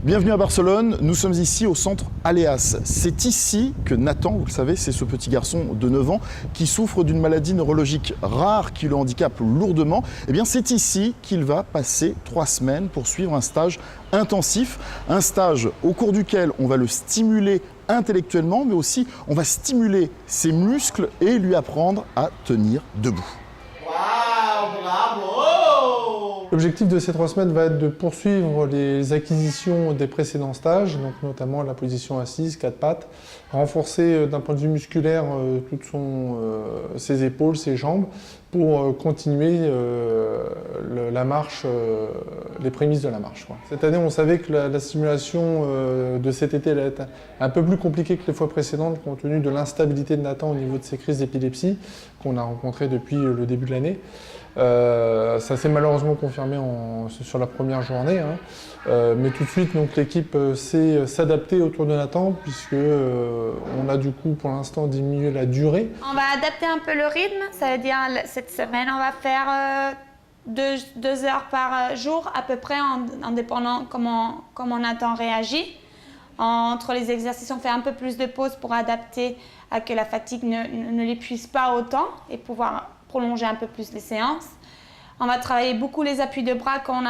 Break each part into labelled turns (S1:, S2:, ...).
S1: Bienvenue à Barcelone, nous sommes ici au centre Aléas. C'est ici que Nathan, vous le savez, c'est ce petit garçon de 9 ans qui souffre d'une maladie neurologique rare qui le handicape lourdement. Eh bien, c'est ici qu'il va passer 3 semaines pour suivre un stage intensif, un stage au cours duquel on va le stimuler intellectuellement, mais aussi on va stimuler ses muscles et lui apprendre à tenir debout.
S2: Waouh, bravo!
S3: L'objectif de ces 3 semaines va être de poursuivre les acquisitions des précédents stages, donc notamment la position assise, 4 pattes, renforcer d'un point de vue musculaire toutes ses épaules, ses jambes, pour continuer la marche, les prémices de la marche. Cette année, on savait que la stimulation de cet été allait être un peu plus compliquée que les fois précédentes, compte tenu de l'instabilité de Nathan au niveau de ses crises d'épilepsie qu'on a rencontrées depuis le début de l'année. Ça s'est malheureusement confirmé sur la première journée, mais tout de suite l'équipe sait s'adapter autour de Nathan, puisque on a du coup pour l'instant diminué la durée.
S4: On va adapter un peu le rythme, ça veut dire cette semaine on va faire 2 heures par jour à peu près, en dépendant comment Nathan réagit. Entre les exercices, on fait un peu plus de pauses pour adapter à que la fatigue ne l'épuise pas autant et pouvoir prolonger un peu plus les séances. On va travailler beaucoup les appuis de bras quand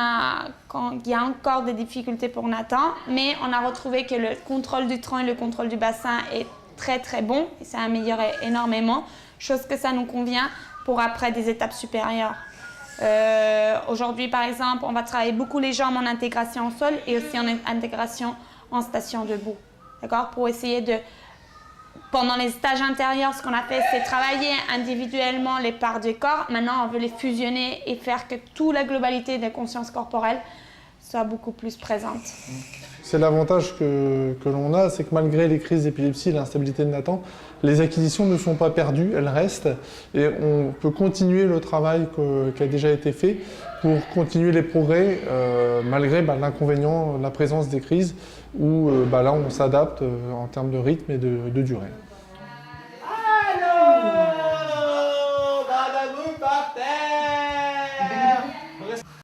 S4: il y a encore des difficultés pour Nathan, mais on a retrouvé que le contrôle du tronc et le contrôle du bassin est très très bon et ça a amélioré énormément, chose que ça nous convient pour après des étapes supérieures. Aujourd'hui par exemple, on va travailler beaucoup les jambes en intégration au sol et aussi en intégration en station debout, d'accord, pour essayer de... Pendant les stages intérieurs, ce qu'on a fait, c'est travailler individuellement les parts du corps. Maintenant, on veut les fusionner et faire que toute la globalité de conscience corporelle soit beaucoup plus présente.
S3: C'est l'avantage que l'on a, c'est que malgré les crises d'épilepsie et l'instabilité de Nathan, les acquisitions ne sont pas perdues, elles restent. Et on peut continuer le travail qui a déjà été fait pour continuer les progrès, malgré l'inconvénient, la présence des crises, où là on s'adapte en termes de rythme et de durée.